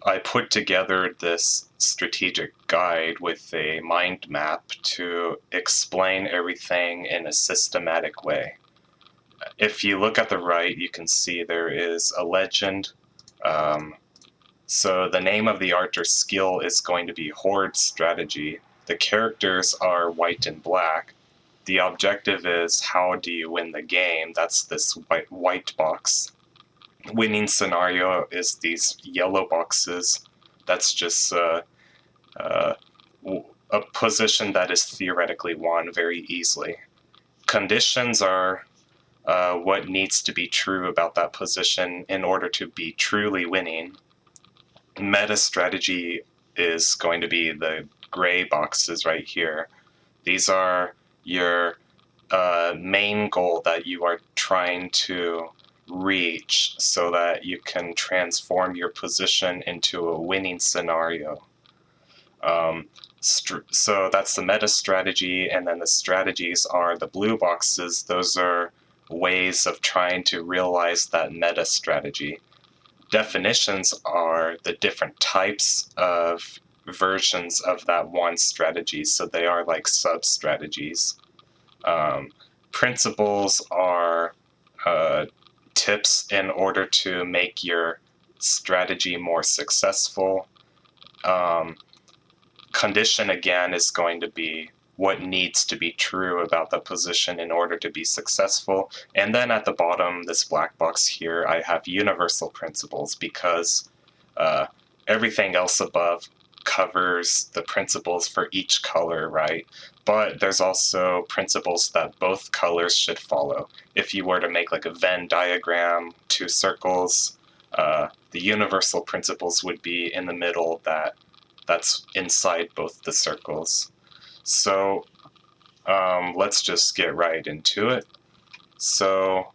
I put together this strategic guide with a mind map to explain everything in a systematic way. If you look at the right, you can see there is a legend. So the name of the art or skill is going to be Horde Strategy. The characters are white and black. The objective is how do you win the game? That's this white box. Winning scenario is these yellow boxes. That's just a position that is theoretically won very easily. Conditions are what needs to be true about that position in order to be truly winning. Meta strategy is going to be the gray boxes right here. These are your main goal that you are trying to reach so that you can transform your position into a winning scenario. So that's the meta strategy, and then the strategies are the blue boxes. Those are ways of trying to realize that meta strategy. Definitions are the different types of versions of that one strategy, so they are like sub-strategies. Principles are tips in order to make your strategy more successful. Condition, again, is going to be what needs to be true about the position in order to be successful. And then at the bottom, this black box here, I have universal principles because everything else above covers the principles for each color, right? But there's also principles that both colors should follow. If you were to make like a Venn diagram, two circles, the universal principles would be in the middle that's inside both the circles. So let's just get right into it. So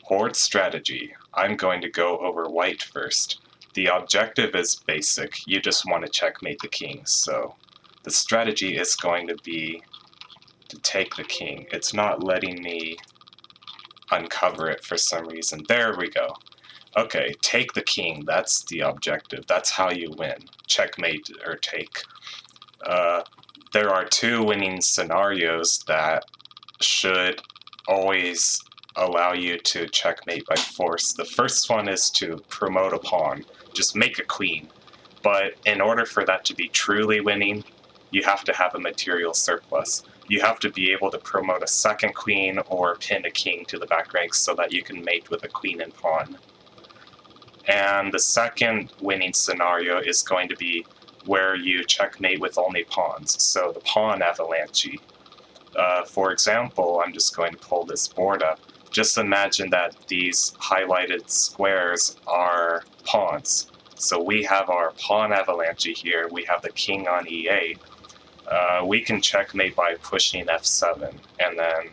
Horde Strategy. I'm going to go over white first. The objective is basic. You just want to checkmate the king. So the strategy is going to be to take the king. It's not letting me uncover it for some reason. There we go. Okay, take the king. That's the objective. That's how you win. Checkmate or take. There are two winning scenarios that should always allow you to checkmate by force. The first one is to promote a pawn. Just make a queen. But in order for that to be truly winning, you have to have a material surplus. You have to be able to promote a second queen or pin a king to the back ranks so that you can mate with a queen and pawn. And the second winning scenario is going to be where you checkmate with only pawns. So the pawn avalanche. For example, I'm just going to pull this board up. Just imagine that these highlighted squares are pawns. So we have our pawn avalanche here. We have the king on e8. We can checkmate by pushing f7. And then,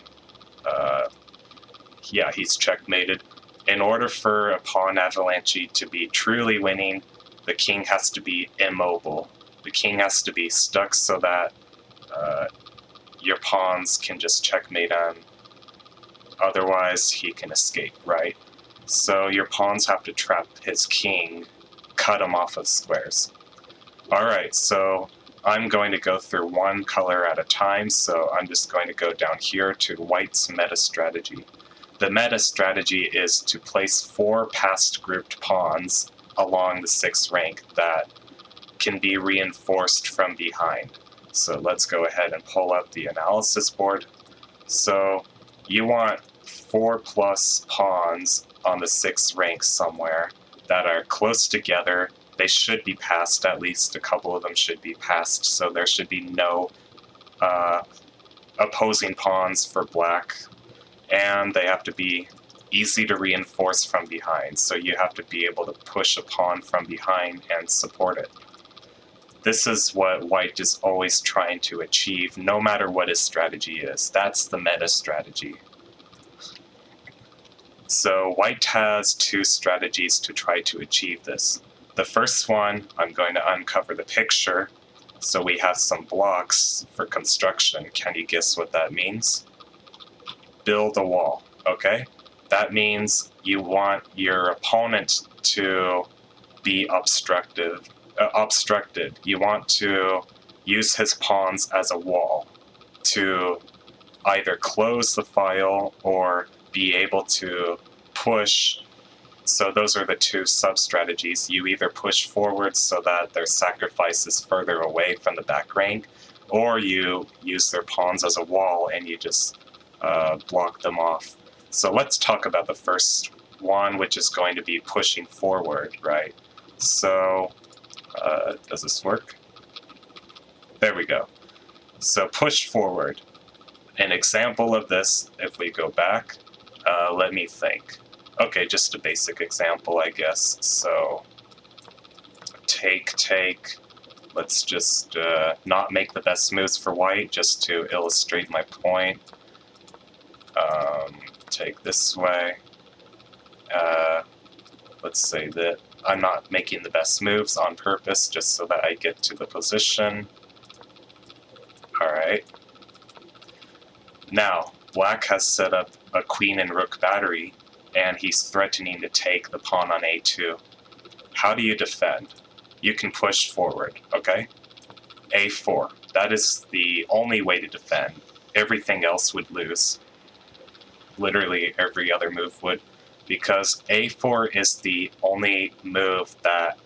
yeah, he's checkmated. In order for a pawn avalanche to be truly winning, the king has to be immobile. The king has to be stuck so that your pawns can just checkmate him. Otherwise, he can escape, right? So your pawns have to trap his king, cut him off of squares. Alright, so I'm going to go through one color at a time, so I'm just going to go down here to white's meta strategy. The meta strategy is to place 4 past grouped pawns along the 6th rank that can be reinforced from behind. So let's go ahead and pull up the analysis board. So you want 4+ pawns on the 6th rank somewhere that are close together. They should be passed, at least a couple of them should be passed, so there should be no opposing pawns for black. And they have to be easy to reinforce from behind, so you have to be able to push a pawn from behind and support it. This is what white is always trying to achieve, no matter what his strategy is. That's the meta strategy. So white has 2 strategies to try to achieve this. The first one, I'm going to uncover the picture. So we have some blocks for construction. Can you guess what that means? Build a wall, okay? That means you want your opponent to be obstructive obstructed. You want to use his pawns as a wall to either close the file or be able to push. So those are the two sub-strategies. You either push forward so that their sacrifice is further away from the back rank, or you use their pawns as a wall and you just block them off. So let's talk about the first one, which is going to be pushing forward, right? So, does this work? There we go. So push forward. An example of this, if we go back, let me think. Okay, just a basic example, I guess. So, take. Let's just not make the best moves for white, just to illustrate my point. Take this way. Let's say that I'm not making the best moves on purpose, just so that I get to the position. Alright. Now, black has set up a queen and rook battery, and he's threatening to take the pawn on a2. How do you defend? You can push forward, okay? a4. That is the only way to defend. Everything else would lose. Literally every other move would, because a4 is the only move that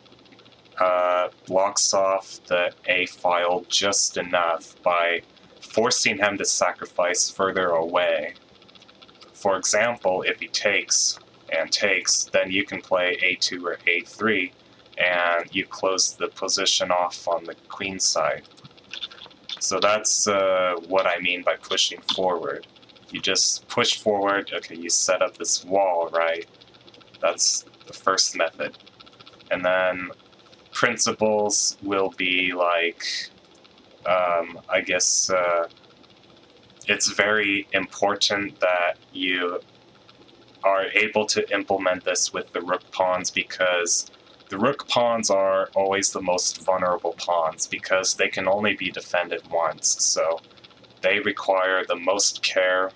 blocks off the a file just enough by forcing him to sacrifice further away. For example, if he takes and takes, then you can play a2 or a3, and you close the position off on the queen side. So that's what I mean by pushing forward. You just push forward, okay, you set up this wall, right? That's the first method. And then principles will be like, I guess it's very important that you are able to implement this with the rook pawns, because the rook pawns are always the most vulnerable pawns because they can only be defended once. So they require the most care,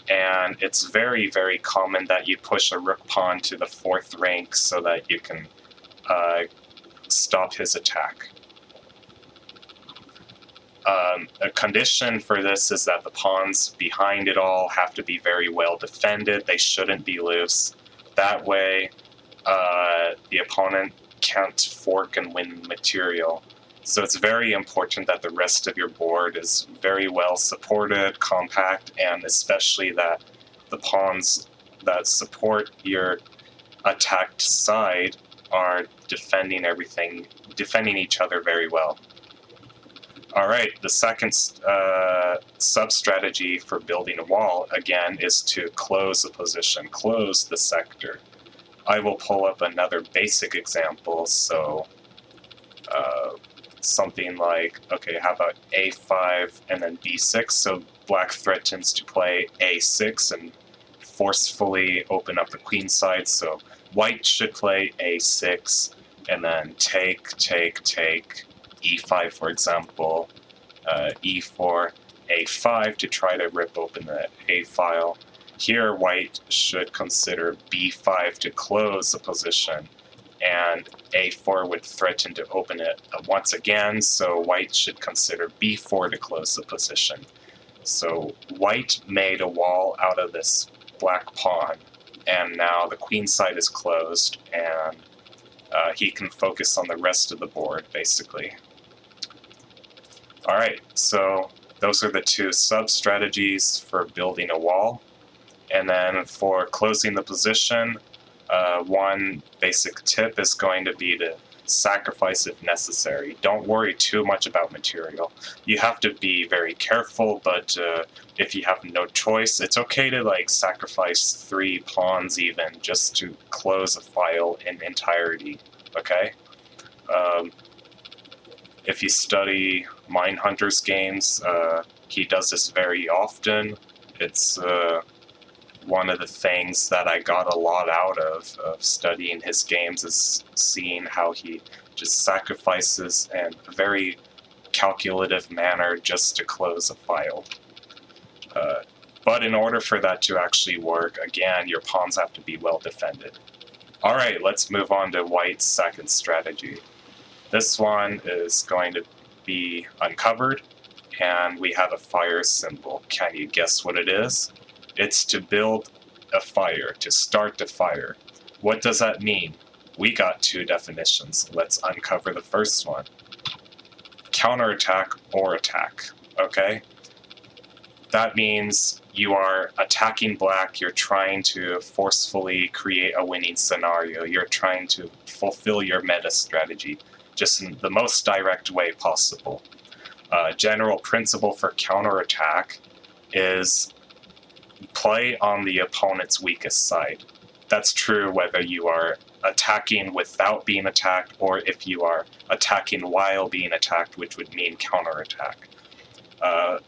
and it's very, very common that you push a rook pawn to the 4th rank so that you can stop his attack. A condition for this is that the pawns behind it all have to be very well defended. They shouldn't be loose. That way, the opponent can't fork and win material. So it's very important that the rest of your board is very well supported, compact, and especially that the pawns that support your attacked side are defending each other very well. Alright, the second sub-strategy for building a wall, again, is to close a position, close the sector. I will pull up another basic example, so something like, okay, how about a5 and then b6, so black threatens to play a6 and forcefully open up the queen side, so white should play a6 and then take, e5 for example, e4, a5 to try to rip open the a file. Here white should consider b5 to close the position, and a4 would threaten to open it once again, so white should consider b4 to close the position. So white made a wall out of this black pawn, and now the queen side is closed, and he can focus on the rest of the board, basically. Alright, so those are the two sub-strategies for building a wall. And then for closing the position, one basic tip is going to be to sacrifice if necessary. Don't worry too much about material. You have to be very careful, but if you have no choice, it's okay to sacrifice 3 pawns even, just to close a file in entirety, okay? If you study Mindhunter's games, he does this very often. It's one of the things that I got a lot out of studying his games, is seeing how he just sacrifices in a very calculative manner just to close a file. But in order for that to actually work, again, your pawns have to be well defended. Alright, let's move on to white's second strategy. This one is going to be uncovered, and we have a fire symbol. Can you guess what it is? It's to build a fire, to start a fire. What does that mean? We got two definitions. Let's uncover the first one. Counterattack or attack, okay? That means you are attacking black, you're trying to forcefully create a winning scenario, you're trying to fulfill your meta strategy, just in the most direct way possible. General principle for counterattack is play on the opponent's weakest side. That's true whether you are attacking without being attacked or if you are attacking while being attacked, which would mean counterattack.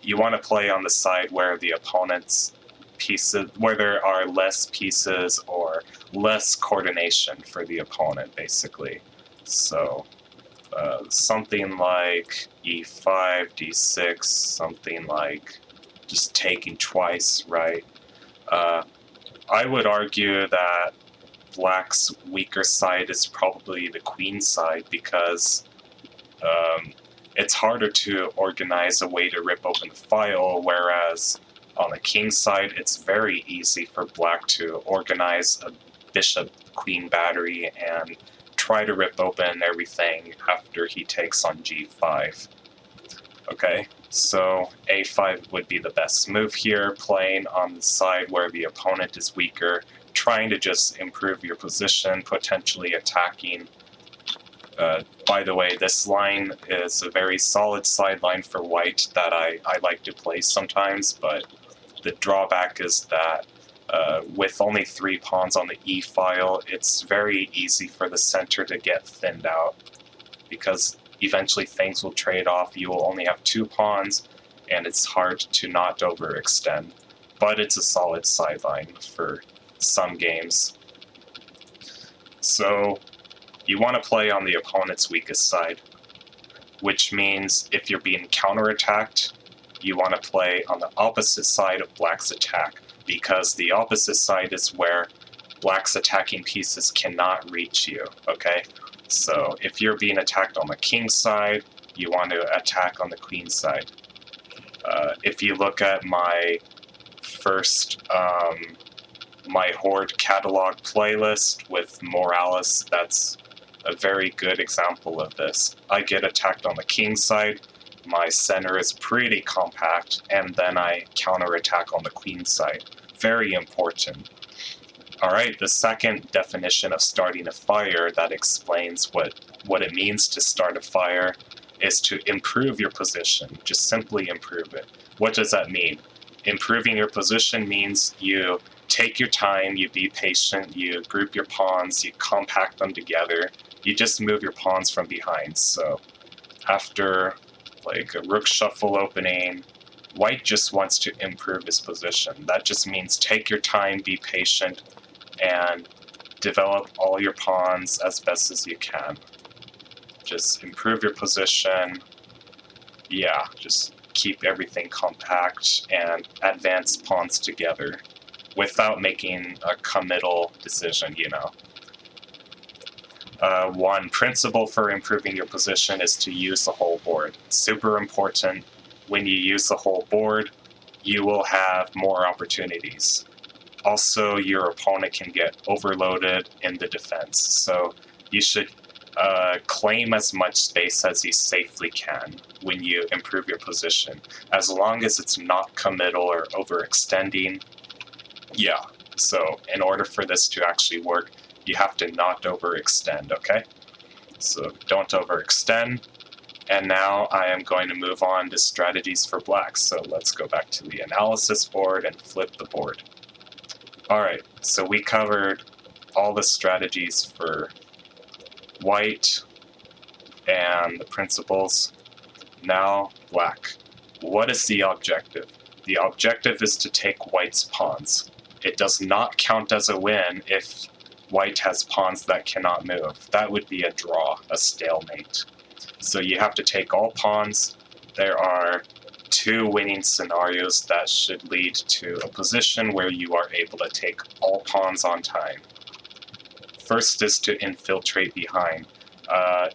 You want to play on the side where the opponent's pieces, where there are less pieces or less coordination for the opponent, basically. So something like e5, d6, something like just taking twice, right? I would argue that black's weaker side is probably the queen side because it's harder to organize a way to rip open the file, whereas on the king side, it's very easy for black to organize a bishop-queen battery and try to rip open everything after he takes on g5. Okay, so a5 would be the best move here, playing on the side where the opponent is weaker, trying to just improve your position, potentially attacking. By the way, this line is a very solid sideline for white that I like to play sometimes, but the drawback is that with only 3 pawns on the e file, it's very easy for the center to get thinned out, because eventually things will trade off. You will only have 2 pawns, and it's hard to not overextend, but it's a solid sideline for some games. So you want to play on the opponent's weakest side, which means if you're being counterattacked, you want to play on the opposite side of black's attack, because the opposite side is where black's attacking pieces cannot reach you, okay? So if you're being attacked on the king side, you want to attack on the queen side. If you look at my first my Horde catalog playlist with Morales, that's a very good example of this. I get attacked on the king side, my center is pretty compact, and then I counterattack on the queen side. Very important. Alright, the second definition of starting a fire that explains what it means to start a fire is to improve your position. Just simply improve it. What does that mean? Improving your position means you take your time, you be patient, you group your pawns, you compact them together, you just move your pawns from behind. So after like a rook shuffle opening, white just wants to improve his position. That just means take your time, be patient, and develop all your pawns as best as you can. Just improve your position. Yeah, just keep everything compact and advance pawns together without making a committal decision, you know. One principle for improving your position is to use the whole board. Super important. When you use the whole board, you will have more opportunities. Also, your opponent can get overloaded in the defense, so you should claim as much space as you safely can when you improve your position, as long as it's not committal or overextending. Yeah, so in order for this to actually work, you have to not overextend, okay? So don't overextend. And now I am going to move on to strategies for black. So let's go back to the analysis board and flip the board. Alright, so we covered all the strategies for white and the principles. Now black. What is the objective? The objective is to take white's pawns. It does not count as a win if white has pawns that cannot move. That would be a draw, a stalemate. So you have to take all pawns. There are 2 winning scenarios that should lead to a position where you are able to take all pawns on time. First is to infiltrate behind.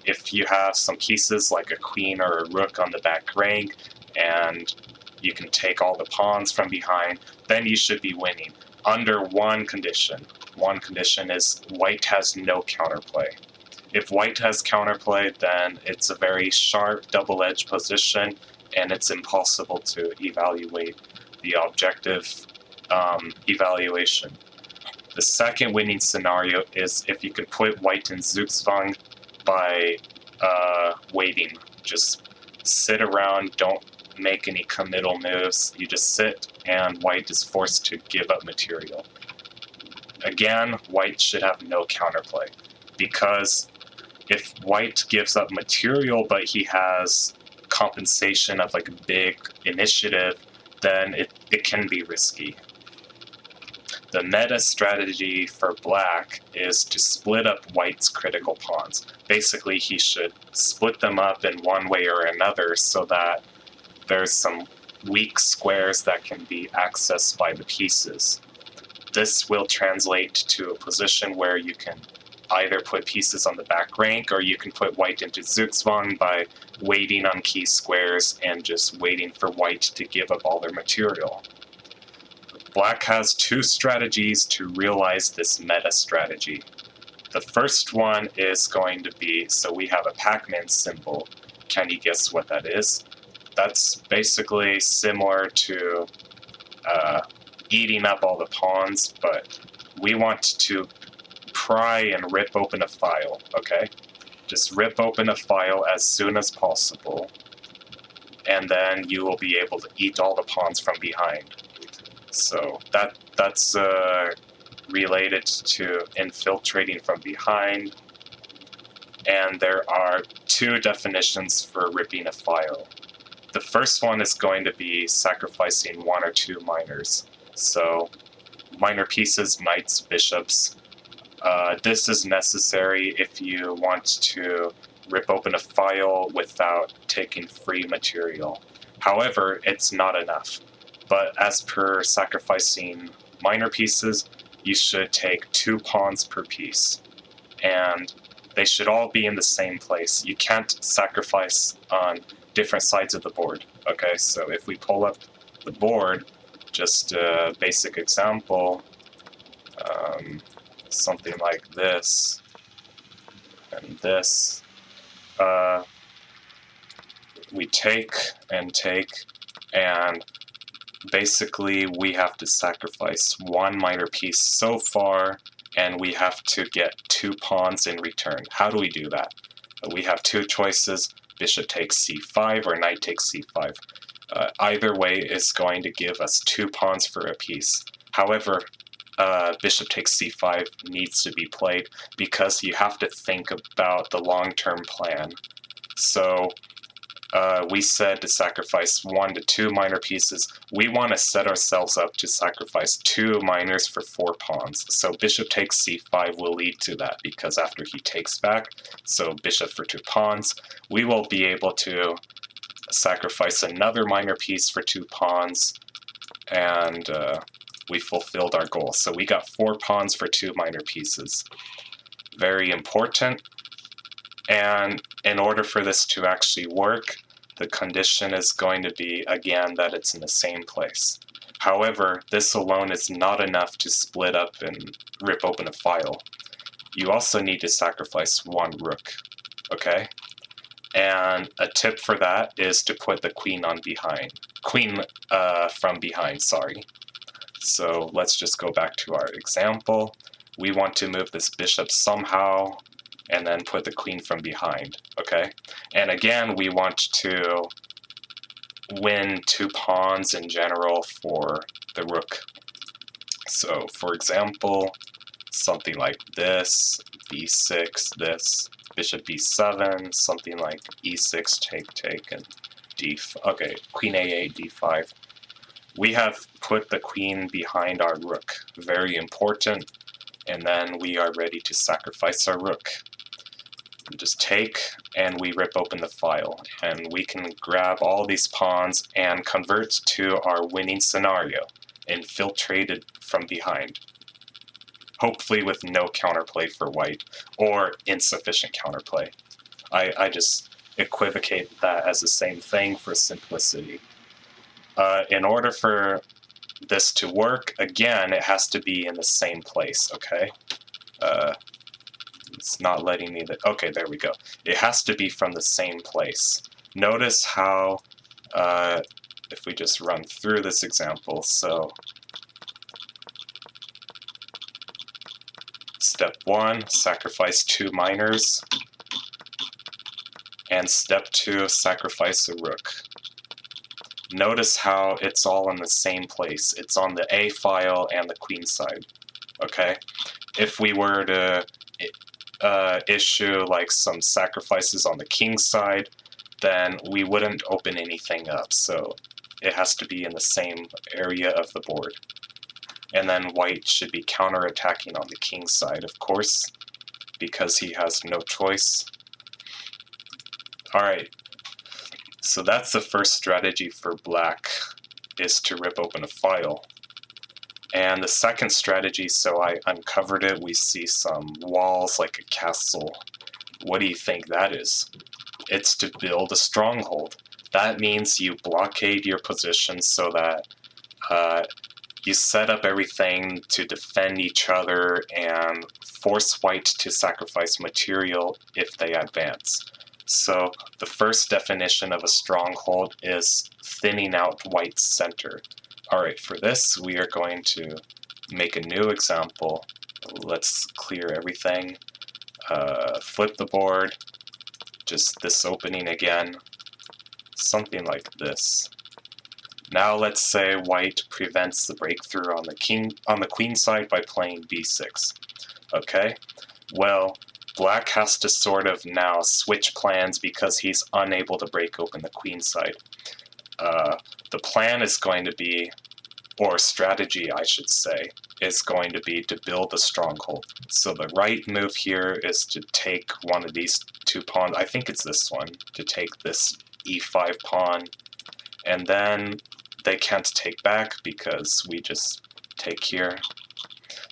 If you have some pieces like a queen or a rook on the back rank, and you can take all the pawns from behind, then you should be winning. Under one condition. One condition is white has no counterplay. If white has counterplay, then it's a very sharp, double-edged position, and it's impossible to evaluate the objective evaluation. The second winning scenario is if you can put white in Zugzwang by waiting. Just sit around, don't make any committal moves. You just sit, and white is forced to give up material. Again, white should have no counterplay, because if white gives up material but he has compensation of like a big initiative, then it can be risky. The meta strategy for black is to split up white's critical pawns. Basically, he should split them up in one way or another so that there's some weak squares that can be accessed by the pieces. This will translate to a position where you can either put pieces on the back rank, or you can put white into Zugzwang by waiting on key squares and just waiting for white to give up all their material. Black has two strategies to realize this meta strategy. The first one is going to be, so we have a Pac-Man symbol. Can you guess what that is? That's basically similar to eating up all the pawns, but we want to pry and rip open a file, okay? Just rip open a file as soon as possible, and then you will be able to eat all the pawns from behind. So that's related to infiltrating from behind, and there are two definitions for ripping a file. The first one is going to be sacrificing one or two minors. So minor pieces, knights, bishops. This is necessary if you want to rip open a file without taking free material. However, it's not enough. But as per sacrificing minor pieces, you should take 2 pawns per piece. And they should all be in the same place. You can't sacrifice on different sides of the board. Okay, so if we pull up the board, just a basic example, something like this, and this, we take, and basically we have to sacrifice 1 minor piece so far, and we have to get 2 pawns in return. How do we do that? We have 2 choices, bishop takes c5 or knight takes c5. Either way is going to give us 2 pawns for a piece. However, bishop takes c5 needs to be played because you have to think about the long-term plan. So we said to sacrifice 1 to 2 minor pieces. We want to set ourselves up to sacrifice 2 minors for 4 pawns. So bishop takes c5 will lead to that, because after he takes back, so bishop for 2 pawns, we will be able to sacrifice another minor piece for 2 pawns, and we fulfilled our goal. So we got 4 pawns for 2 minor pieces. Very important. And in order for this to actually work, the condition is going to be, again, that it's in the same place. However, this alone is not enough to split up and rip open a file. You also need to sacrifice 1 rook, okay? And a tip for that is to put the queen from behind, sorry. So let's just go back to our example. We want to move this bishop somehow, and then put the queen from behind, okay? And again, we want to win 2 pawns in general for the rook. So, for example, something like this, b6, this, bishop b7, something like e6, take, and okay, queen a8, d5. We have put the queen behind our rook, very important, and then we are ready to sacrifice our rook. Just take, and we rip open the file, and we can grab all these pawns and convert to our winning scenario, infiltrated from behind. hopefully with no counterplay for white, or insufficient counterplay. I just equivocate that as the same thing for simplicity. In order for this to work, again, it has to be in the same place, okay? It's not letting me... Okay, there we go. It has to be from the same place. Notice how, if we just run through this example, so step 1, sacrifice 2 miners, and step 2, sacrifice a rook. Notice how it's all in the same place. It's on the A file and the queen side, okay? If we were to issue like some sacrifices on the king side, then we wouldn't open anything up, so it has to be in the same area of the board. And then white should be counterattacking on the king side, of course, because he has no choice. Alright, so that's the first strategy for black, is to rip open a file. And the second strategy, so I uncovered it, we see some walls like a castle. What do you think that is? It's to build a stronghold. That means you blockade your position so that you set up everything to defend each other and force white to sacrifice material if they advance. So the first definition of a stronghold is thinning out white's center. Alright, for this we are going to make a new example. Let's clear everything. Flip the board. Just this opening again. Something like this. Now let's say white prevents the breakthrough on the queen side by playing b6. Okay? Well, black has to sort of now switch plans because he's unable to break open the queen side. The plan is going to be, or strategy I should say, is going to be to build a stronghold. So the right move here is to take one of these 2 pawns, I think it's this one, to take this e5 pawn, and then they can't take back because we just take here.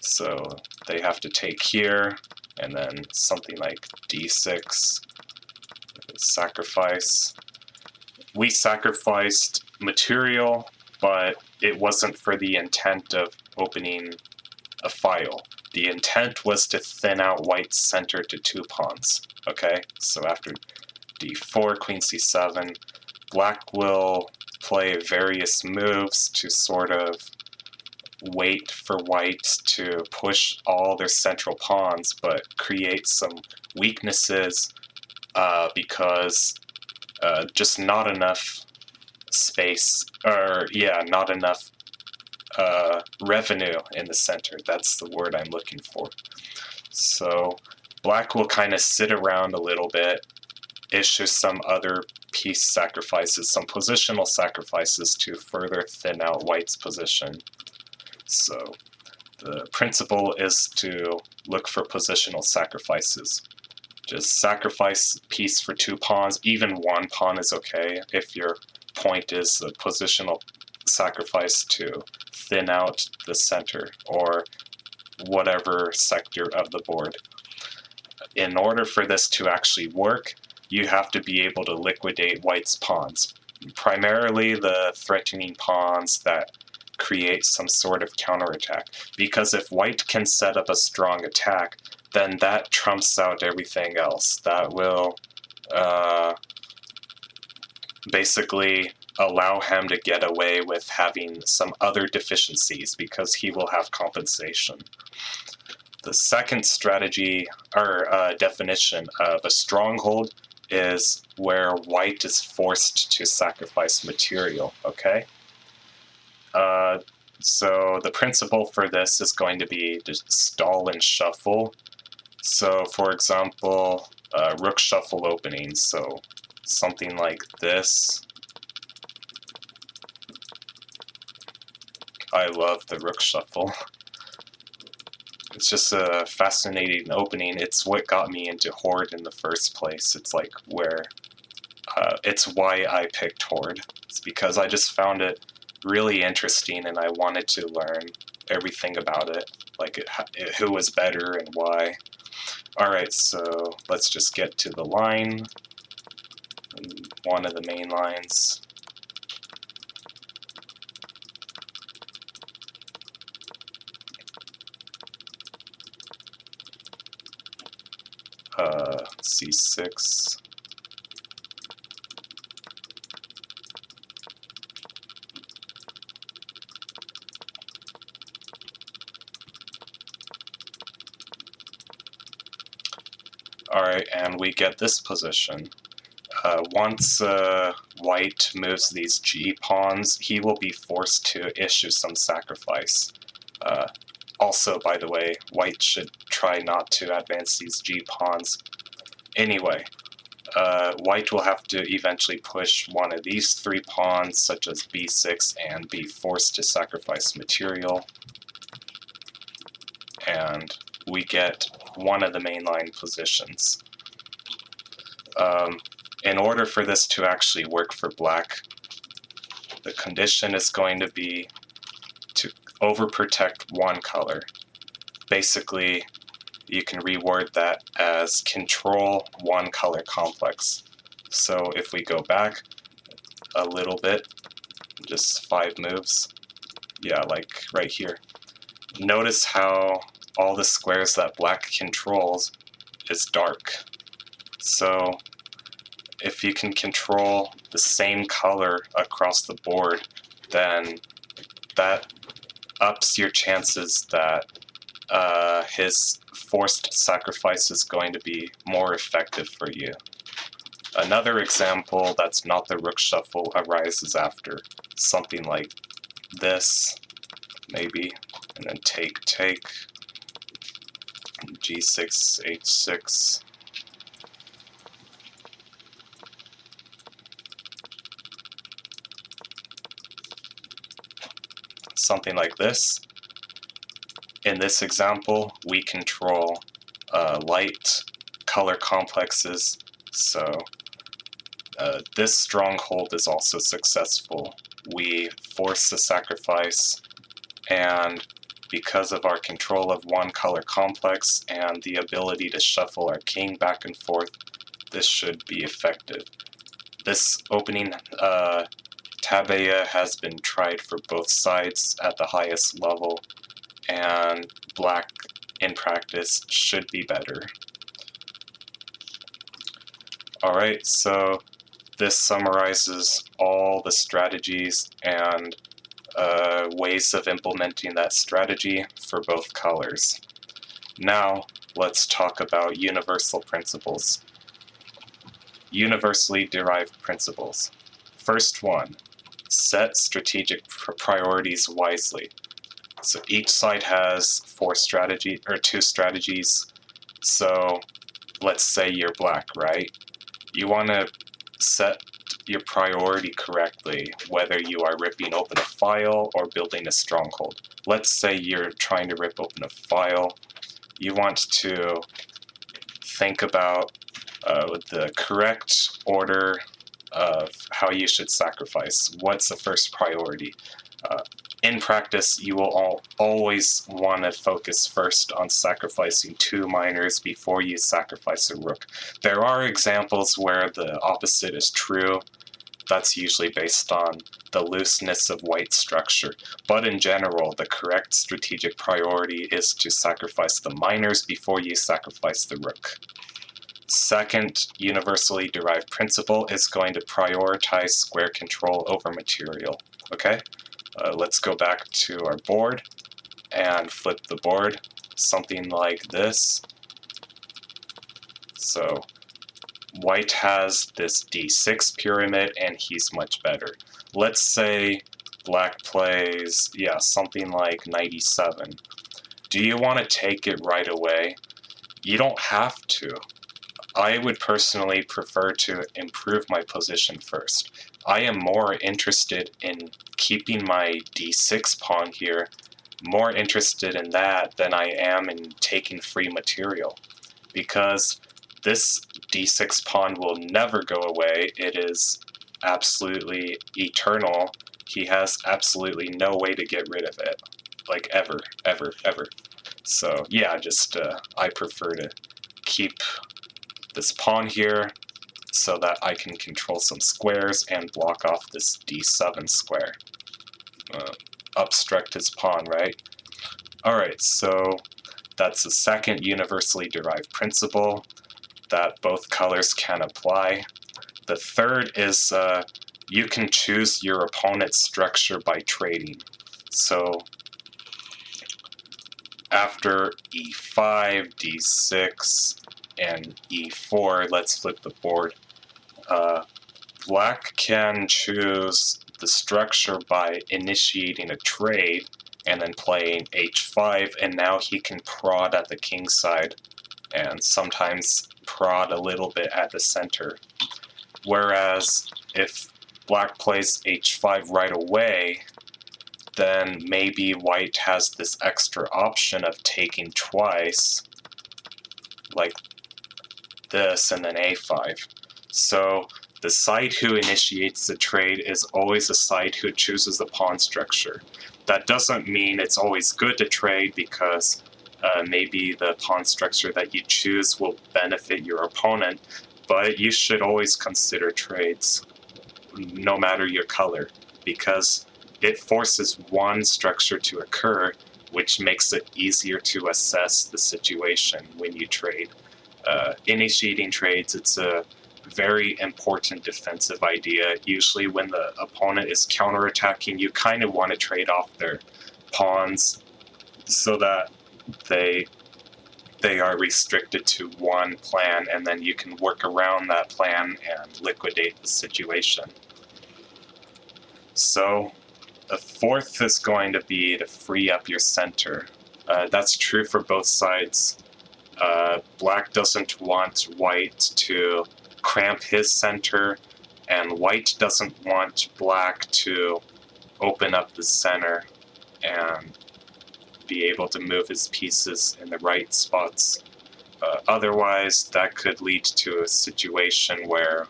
So they have to take here, and then something like d6, sacrifice. We sacrificed material, but it wasn't for the intent of opening a file. The intent was to thin out white's center to 2 pawns, okay? So after d4, queen c7, black will play various moves to sort of wait for white to push all their central pawns, but create some weaknesses because just not enough space, or not enough revenue in the center. That's the word I'm looking for. So black will kind of sit around a little bit, issue some other piece sacrifices, some positional sacrifices to further thin out white's position. So the principle is to look for positional sacrifices. Just sacrifice a piece for 2 pawns. Even 1 pawn is okay if your point is a positional sacrifice to thin out the center or whatever sector of the board. In order for this to actually work, you have to be able to liquidate white's pawns. Primarily the threatening pawns that create some sort of counterattack. Because if white can set up a strong attack, then that trumps out everything else. That will basically allow him to get away with having some other deficiencies because he will have compensation. The second strategy or definition of a stronghold is where white is forced to sacrifice material, okay? So the principle for this is going to be to stall and shuffle. So for example, rook shuffle openings, so something like this. I love the rook shuffle. It's just a fascinating opening. It's what got me into Horde in the first place. It's like where, it's why I picked Horde. It's because I just found it really interesting and I wanted to learn everything about it. like who was better and why. Alright, so let's just get to the line, one of the main lines. C6. Alright, and we get this position. Once white moves these G pawns, he will be forced to issue some sacrifice. Also, by the way, white should try not to advance these G pawns. Anyway, white will have to eventually push one of these 3 pawns, such as b6, and be forced to sacrifice material. And we get one of the mainline positions. In order for this to actually work for black, the condition is going to be to overprotect one color. Basically, you can reword that as control one color complex. So if we go back a little bit, just 5 moves, yeah, like right here, notice how all the squares that black controls is dark. So if you can control the same color across the board, then that ups your chances that his forced sacrifice is going to be more effective for you. Another example that's not the rook shuffle arises after something like this, maybe, and then take, g6, h6. Something like this. In this example, we control light color complexes, so this stronghold is also successful. We force the sacrifice, and because of our control of one color complex and the ability to shuffle our king back and forth, this should be effective. This opening tabea has been tried for both sides at the highest level, and black in practice should be better. Alright, so this summarizes all the strategies and ways of implementing that strategy for both colors. Now, let's talk about universal principles. Universally derived principles. First one, set strategic priorities wisely. So each side has 2 strategies. So let's say you're black, right? You want to set your priority correctly, whether you are ripping open a file or building a stronghold. Let's say you're trying to rip open a file. You want to think about the correct order of how you should sacrifice. What's the first priority? In practice, you will always want to focus first on sacrificing 2 minors before you sacrifice a rook. There are examples where the opposite is true. That's usually based on the looseness of white structure. But in general, the correct strategic priority is to sacrifice the minors before you sacrifice the rook. Second universally derived principle is going to prioritize square control over material. Okay? Let's go back to our board and flip the board, something like this. So white has this d6 pyramid and he's much better. Let's say black plays, something like 97. Do you want to take it right away? You don't have to. I would personally prefer to improve my position first. I am more interested in keeping my d6 pawn here, more interested in that than I am in taking free material, because this d6 pawn will never go away. It is absolutely eternal. He has absolutely no way to get rid of it, like ever, ever, ever. So yeah, just I prefer to keep this pawn here so that I can control some squares and block off this d7 square. Obstruct his pawn, right? Alright, so that's the second universally derived principle that both colors can apply. The third is you can choose your opponent's structure by trading. So after e5, d6, and e4, let's flip the board. Black can choose the structure by initiating a trade and then playing h5, and now he can prod at the king side and sometimes prod a little bit at the center. Whereas if black plays h5 right away, then maybe white has this extra option of taking twice, like this, and then a5. So the side who initiates the trade is always the side who chooses the pawn structure. That doesn't mean it's always good to trade, because maybe the pawn structure that you choose will benefit your opponent, but you should always consider trades, no matter your color, because it forces one structure to occur, which makes it easier to assess the situation when you trade. Initiating trades, it's a very important defensive idea. Usually when the opponent is counterattacking, you kind of want to trade off their pawns so that they are restricted to one plan, and then you can work around that plan and liquidate the situation. So the fourth is going to be to free up your center. That's true for both sides. Black doesn't want white to cramp his center, and white doesn't want black to open up the center and be able to move his pieces in the right spots. Otherwise, that could lead to a situation where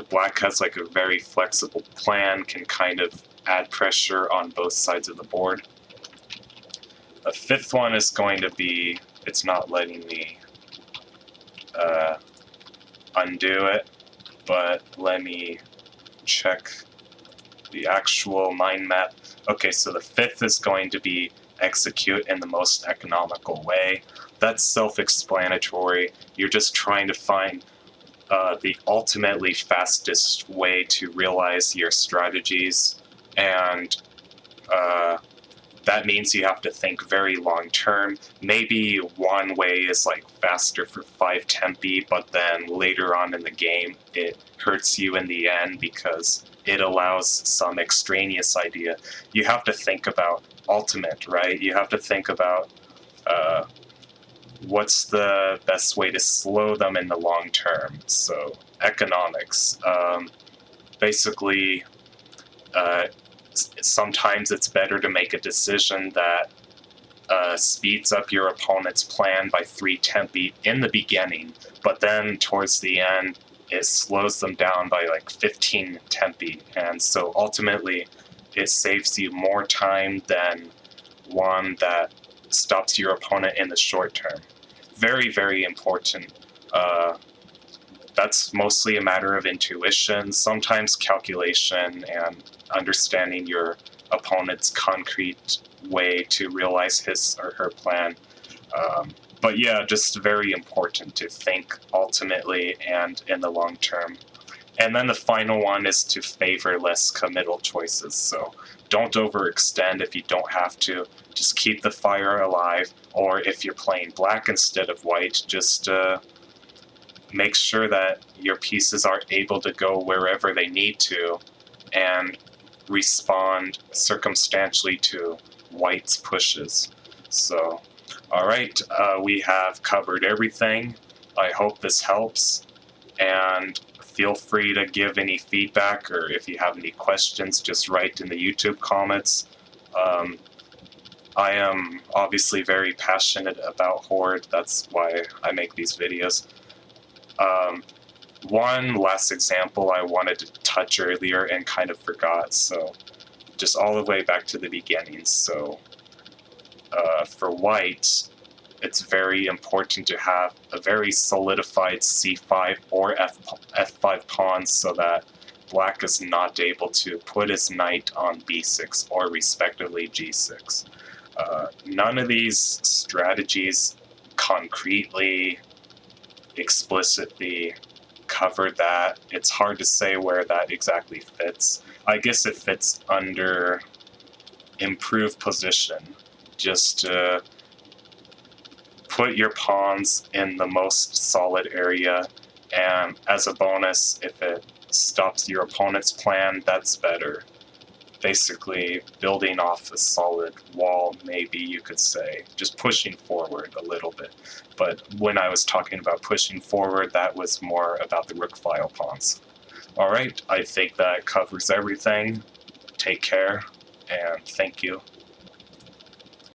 black has like a very flexible plan, can kind of add pressure on both sides of the board. The fifth one is going to be, it's not letting me undo it, but let me check the actual mind map. Okay, so the fifth is going to be execute in the most economical way. That's self-explanatory. You're just trying to find the ultimately fastest way to realize your strategies, and that means you have to think very long term. Maybe one way is like faster for 5 tempi, but then later on in the game it hurts you in the end because it allows some extraneous idea. You have to think about ultimate, right? You have to think about what's the best way to slow them in the long term. So economics. Basically, sometimes it's better to make a decision that speeds up your opponent's plan by 3 tempi in the beginning, but then towards the end it slows them down by like 15 tempi, and so ultimately it saves you more time than one that stops your opponent in the short term. Very, very important. That's mostly a matter of intuition, sometimes calculation, and understanding your opponent's concrete way to realize his or her plan. But yeah, just very important to think ultimately and in the long term. And then the final one is to favor less committal choices. So don't overextend if you don't have to. Just keep the fire alive. Or if you're playing black instead of white, just make sure that your pieces are able to go wherever they need to and respond circumstantially to white's pushes. So, all right, we have covered everything. I hope this helps, and feel free to give any feedback, or if you have any questions, just write in the YouTube comments. I am obviously very passionate about Horde. That's why I make these videos. One last example I wanted to touch earlier and kind of forgot, so just all the way back to the beginning. So For white, it's very important to have a very solidified c5 or f5 pawns so that black is not able to put his knight on b6 or respectively g6. None of these strategies concretely, explicitly cover that. It's hard to say where that exactly fits. I guess it fits under improved position, just to put your pawns in the most solid area, and as a bonus, if it stops your opponent's plan, that's better. Basically, building off a solid wall, maybe you could say, just pushing forward a little bit. But when I was talking about pushing forward, that was more about the rook file pawns. Alright, I think that covers everything. Take care, and thank you.